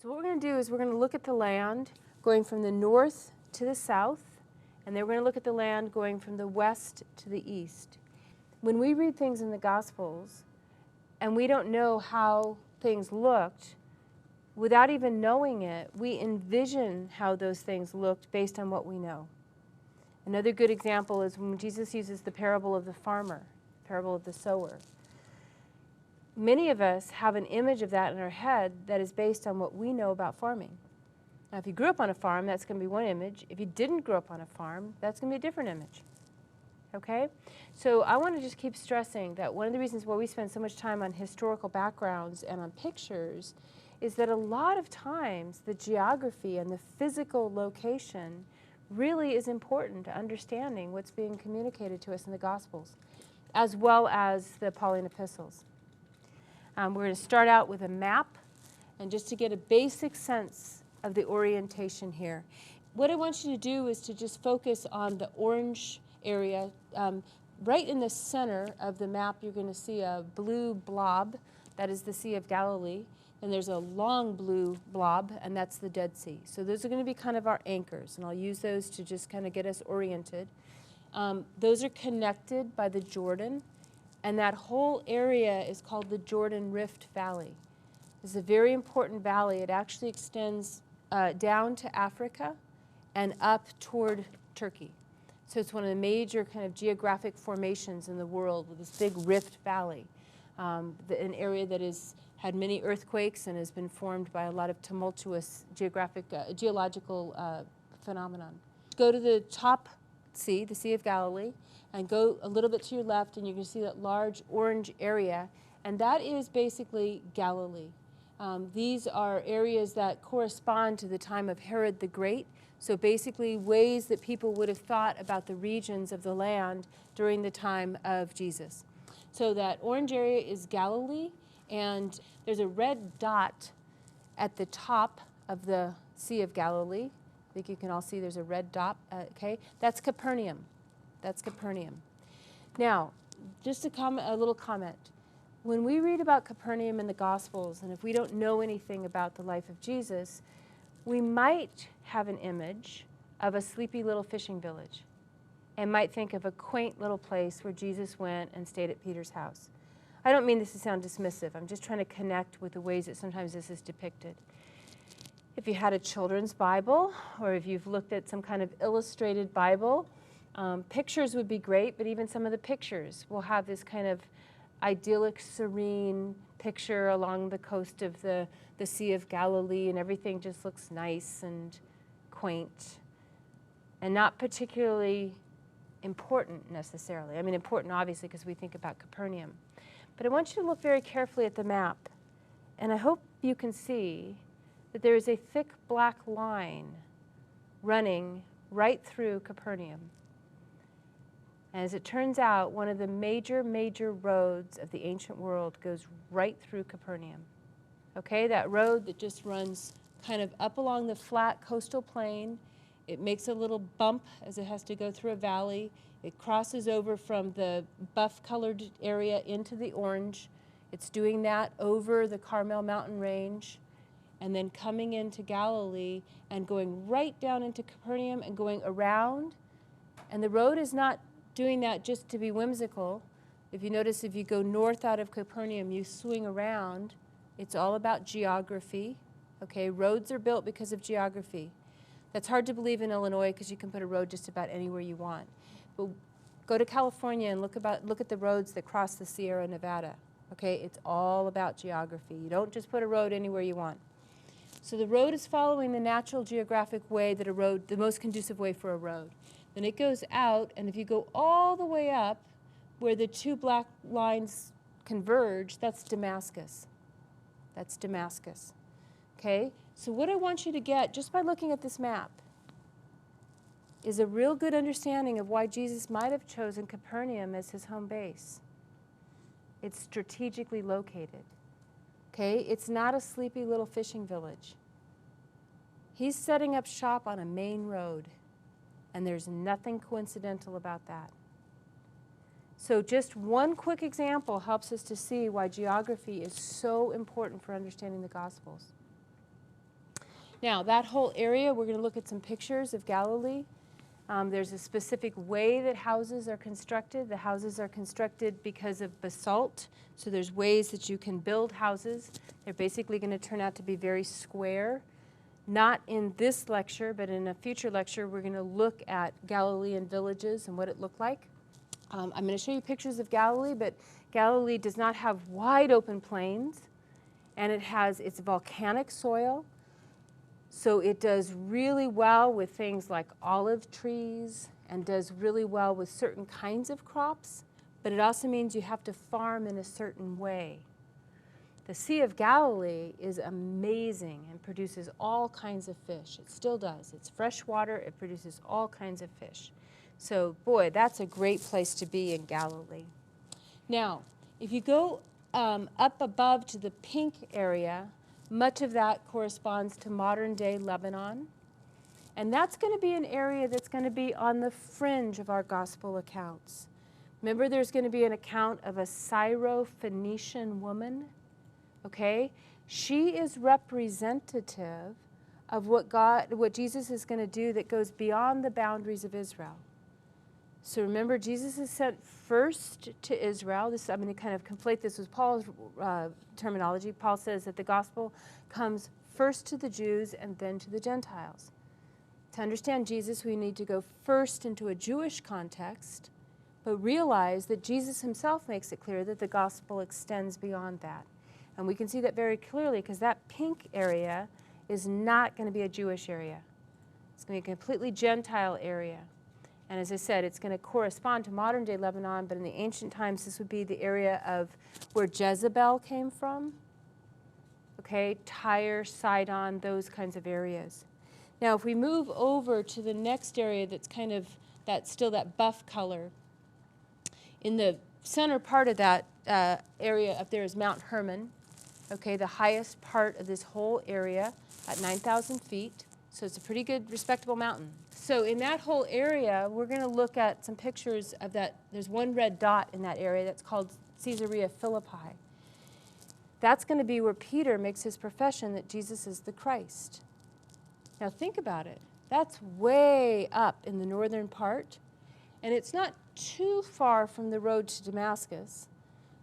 So what we're going to do is we're going to look at the land going from the north to the south, and then we're going to look at the land going from the west to the east. When we read things in the Gospels and we don't know how things looked, without even knowing it, we envision how those things looked based on what we know. Another good example is when Jesus uses the parable of the farmer, parable of the sower. Many of us have an image of that in our head that is based on what we know about farming. Now, if you grew up on a farm, that's going to be one image. If you didn't grow up on a farm, that's going to be a different image. Okay? So I want to just keep stressing that one of the reasons why we spend so much time on historical backgrounds and on pictures is that a lot of times the geography and the physical location really is important to understanding what's being communicated to us in the Gospels, as well as the Pauline epistles. We're going to start out with a map, and just to get a basic sense of the orientation here. What I want you to do is to just focus on the orange area. Right in the center of the map, you're going to see a blue blob. That is the Sea of Galilee. And there's a long blue blob, and that's the Dead Sea. So those are going to be kind of our anchors, and I'll use those to just kind of get us oriented. Those are connected by the Jordan. And that whole area is called the Jordan Rift Valley. It's a very important valley. It actually extends down to Africa and up toward Turkey. So it's one of the major kind of geographic formations in the world with this big rift valley, an area that had many earthquakes and has been formed by a lot of tumultuous geological phenomenon. Go to the top sea, the Sea of Galilee, and go a little bit to your left, and you can see that large orange area, and that is basically Galilee. These are areas that correspond to the time of Herod the Great, so basically ways that people would have thought about the regions of the land during the time of Jesus. So that orange area is Galilee, and there's a red dot at the top of the Sea of Galilee. I think you can all see there's a red dot, okay? That's Capernaum. That's Capernaum. Now, just a little comment. When we read about Capernaum in the Gospels, and if we don't know anything about the life of Jesus, we might have an image of a sleepy little fishing village and might think of a quaint little place where Jesus went and stayed at Peter's house. I don't mean this to sound dismissive. I'm just trying to connect with the ways that sometimes this is depicted. If you had a children's Bible, or if you've looked at some kind of illustrated Bible, pictures would be great, but even some of the pictures will have this kind of idyllic, serene picture along the coast of the Sea of Galilee, and everything just looks nice and quaint and not particularly important necessarily. I mean, important obviously because we think about Capernaum. But I want you to look very carefully at the map, and I hope you can see that there is a thick black line running right through Capernaum. And as it turns out, one of the major roads of the ancient world goes right through Capernaum. Okay, that road that just runs kind of up along the flat coastal plain. It makes a little bump as it has to go through a valley. It crosses over from the buff-colored area into the orange. It's doing that over the Carmel mountain range, and then coming into Galilee and going right down into Capernaum and going around. And the road is not doing that just to be whimsical. If you notice, if you go north out of Capernaum, you swing around. It's all about geography. Okay, roads are built because of geography. That's hard to believe in Illinois because you can put a road just about anywhere you want. But go to California and look at the roads that cross the Sierra Nevada. Okay, it's all about geography. You don't just put a road anywhere you want. So the road is following the natural geographic way that the most conducive way for a road. Then it goes out, and if you go all the way up where the two black lines converge, that's Damascus. That's Damascus. Okay? So what I want you to get, just by looking at this map, is a real good understanding of why Jesus might have chosen Capernaum as his home base. It's strategically located. Okay? It's not a sleepy little fishing village. He's setting up shop on a main road, and there's nothing coincidental about that. So just one quick example helps us to see why geography is so important for understanding the Gospels. Now, that whole area, we're going to look at some pictures of Galilee. There's a specific way that houses are constructed. The houses are constructed because of basalt, so there's ways that you can build houses. They're basically going to turn out to be very square. Not in this lecture, but in a future lecture, we're going to look at Galilean villages and what it looked like. I'm going to show you pictures of Galilee, but Galilee does not have wide open plains, and it's volcanic soil. So it does really well with things like olive trees and does really well with certain kinds of crops, but it also means you have to farm in a certain way. The Sea of Galilee is amazing and produces all kinds of fish. It still does. It's fresh water. It produces all kinds of fish. So, boy, that's a great place to be in Galilee. Now, if you go up above to the pink area, much of that corresponds to modern-day Lebanon. And that's going to be an area that's going to be on the fringe of our gospel accounts. Remember, there's going to be an account of a Syro-Phoenician woman. Okay? She is representative of what Jesus is going to do that goes beyond the boundaries of Israel. So remember, Jesus is sent first to Israel. I'm going to kind of conflate this with Paul's terminology. Paul says that the gospel comes first to the Jews and then to the Gentiles. To understand Jesus, we need to go first into a Jewish context, but realize that Jesus himself makes it clear that the gospel extends beyond that. And we can see that very clearly because that pink area is not going to be a Jewish area. It's going to be a completely Gentile area. And as I said, it's going to correspond to modern-day Lebanon, but in the ancient times, this would be the area of where Jezebel came from. Okay, Tyre, Sidon, those kinds of areas. Now, if we move over to the next area that's kind of still that buff color, in the center part of that area up there is Mount Hermon. Okay, the highest part of this whole area at 9,000 feet. So it's a pretty good, respectable mountain. So in that whole area, we're going to look at some pictures of that. There's one red dot in that area that's called Caesarea Philippi. That's going to be where Peter makes his profession that Jesus is the Christ. Now think about it. That's way up in the northern part, and it's not too far from the road to Damascus.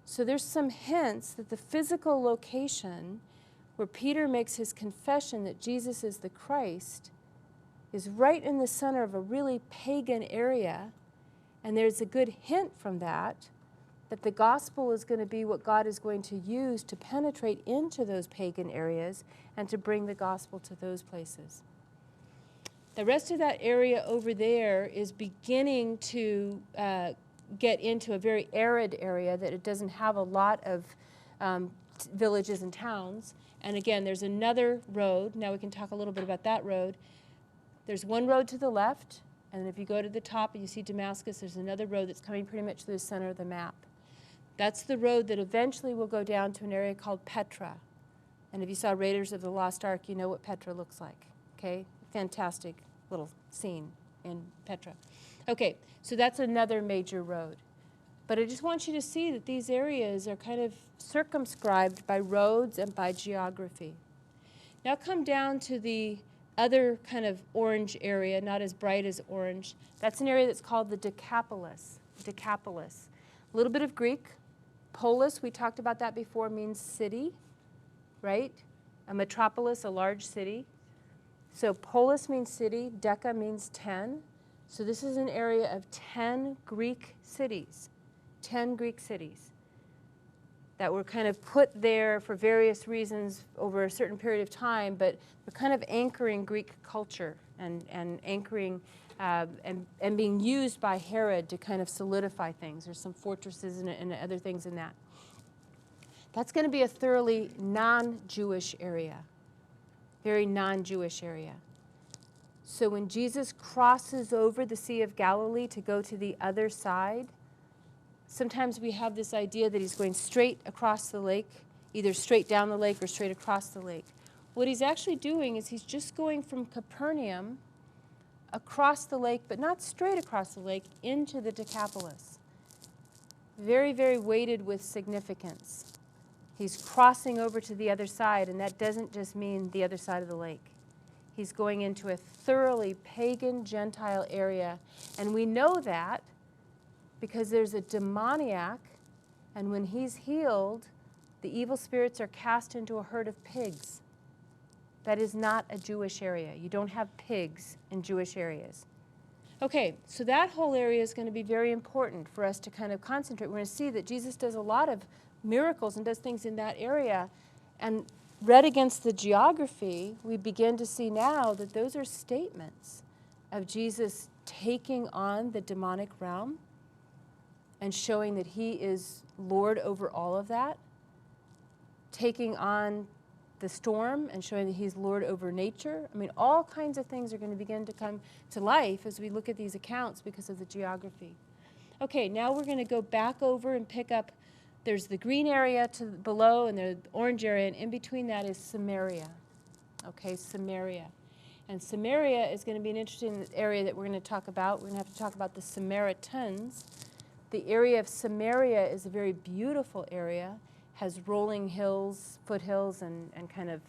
So there's some hints that the physical location where Peter makes his confession that Jesus is the Christ is right in the center of a really pagan area, and there's a good hint from that the gospel is going to be what God is going to use to penetrate into those pagan areas and to bring the gospel to those places. The rest of that area over there is beginning to get into a very arid area that it doesn't have a lot of villages and towns. And again, there's another road. Now we can talk a little bit about that road. There's one road to the left, and if you go to the top and you see Damascus, there's another road that's coming pretty much to the center of the map. That's the road that eventually will go down to an area called Petra. And if you saw Raiders of the Lost Ark, you know what Petra looks like. Okay? Fantastic little scene in Petra. Okay, so that's another major road. But I just want you to see that these areas are kind of circumscribed by roads and by geography. Now come down to the other kind of orange area, not as bright as orange. That's an area that's called the Decapolis. Decapolis. A little bit of Greek. Polis, we talked about that before, means city, right? A metropolis, a large city. So polis means city, deca means 10. So this is an area of 10 Greek cities. 10 Greek cities that were kind of put there for various reasons over a certain period of time, but were kind of anchoring Greek culture and anchoring and being used by Herod to kind of solidify things. There's some fortresses and other things in that. That's going to be a thoroughly non-Jewish area, very non-Jewish area. So when Jesus crosses over the Sea of Galilee to go to the other side, sometimes we have this idea that he's going straight across the lake, either straight down the lake or straight across the lake. What he's actually doing is he's just going from Capernaum across the lake, but not straight across the lake, into the Decapolis. Very, very weighted with significance. He's crossing over to the other side, and that doesn't just mean the other side of the lake. He's going into a thoroughly pagan Gentile area. And we know that because there's a demoniac, and when he's healed, the evil spirits are cast into a herd of pigs. That is not a Jewish area. You don't have pigs in Jewish areas. Okay, so that whole area is going to be very important for us to kind of concentrate. We're going to see that Jesus does a lot of miracles and does things in that area. And read against the geography, we begin to see now that those are statements of Jesus taking on the demonic realm and showing that he is Lord over all of that, taking on the storm and showing that he's Lord over nature. I mean, all kinds of things are going to begin to come to life as we look at these accounts because of the geography. Okay, now we're going to go back over and pick up, there's the green area below and the orange area, and in between that is Samaria. Okay, Samaria. And Samaria is going to be an interesting area that we're going to talk about. We're going to have to talk about the Samaritans. The area of Samaria is a very beautiful area, has rolling hills, foothills, and kind of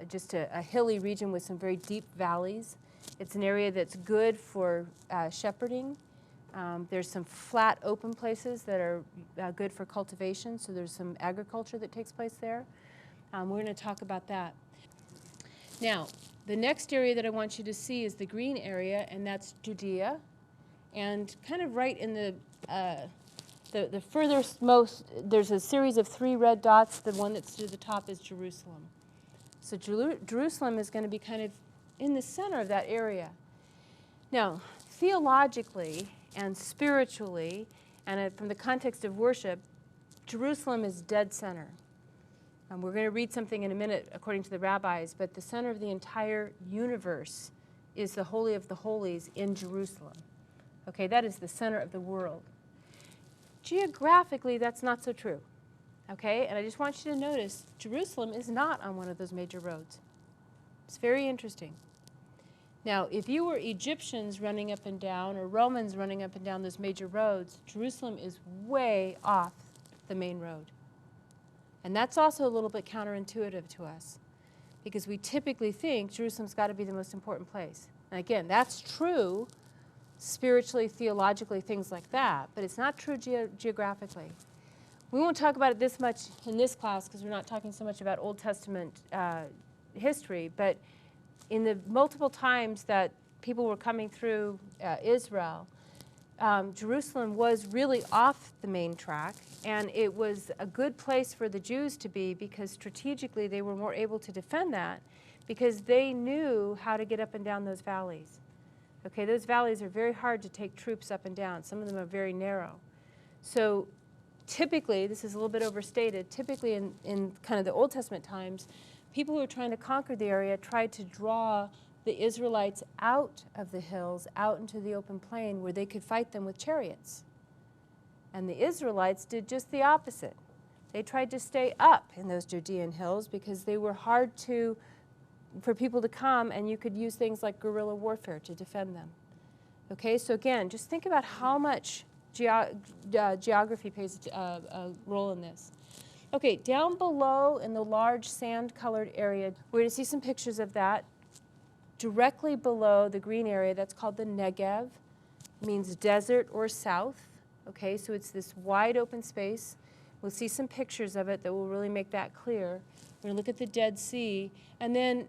just a hilly region with some very deep valleys. It's an area that's good for shepherding. There's some flat, open places that are good for cultivation, so there's some agriculture that takes place there. We're going to talk about that. Now, the next area that I want you to see is the green area, and that's Judea. And kind of right in the furthest most, there's a series of 3 red dots. The one that's to the top is Jerusalem. So Jerusalem is going to be kind of in the center of that area. Now, theologically and spiritually, and from the context of worship, Jerusalem is dead center. We're going to read something in a minute according to the rabbis, but the center of the entire universe is the Holy of the Holies in Jerusalem. Okay, that is the center of the world. Geographically, that's not so true. Okay, and I just want you to notice, Jerusalem is not on one of those major roads. It's very interesting. Now, if you were Egyptians running up and down, or Romans running up and down those major roads, Jerusalem is way off the main road. And that's also a little bit counterintuitive to us, because we typically think Jerusalem's got to be the most important place. And again, that's true spiritually, theologically, things like that, but it's not true geographically. We won't talk about it this much in this class because we're not talking so much about Old Testament history, but in the multiple times that people were coming through Israel, Jerusalem was really off the main track, and it was a good place for the Jews to be because strategically they were more able to defend that because they knew how to get up and down those valleys. Okay, those valleys are very hard to take troops up and down. Some of them are very narrow. So typically, this is a little bit overstated, typically in kind of the Old Testament times, people who were trying to conquer the area tried to draw the Israelites out of the hills, out into the open plain where they could fight them with chariots. And the Israelites did just the opposite. They tried to stay up in those Judean hills because they were hard for people to come, and you could use things like guerrilla warfare to defend them. Okay, so again, just think about how much geography plays a role in this. Okay, down below in the large sand-colored area, we're going to see some pictures of that. Directly below the green area, that's called the Negev, means desert or south. Okay, so it's this wide open space. We'll see some pictures of it that will really make that clear. We're going to look at the Dead Sea, and then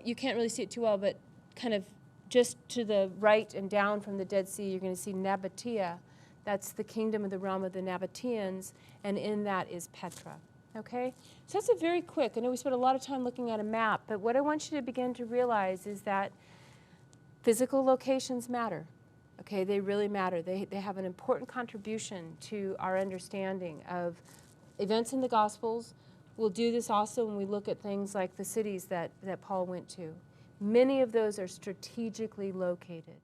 you can't really see it too well, but kind of just to the right and down from the Dead Sea, you're going to see Nabatea. That's the kingdom of the realm of the Nabateans, and in that is Petra. Okay? So that's a very quick, I know we spent a lot of time looking at a map, but what I want you to begin to realize is that physical locations matter. Okay, they really matter. They have an important contribution to our understanding of events in the Gospels. We'll do this also when we look at things like the cities that Paul went to. Many of those are strategically located.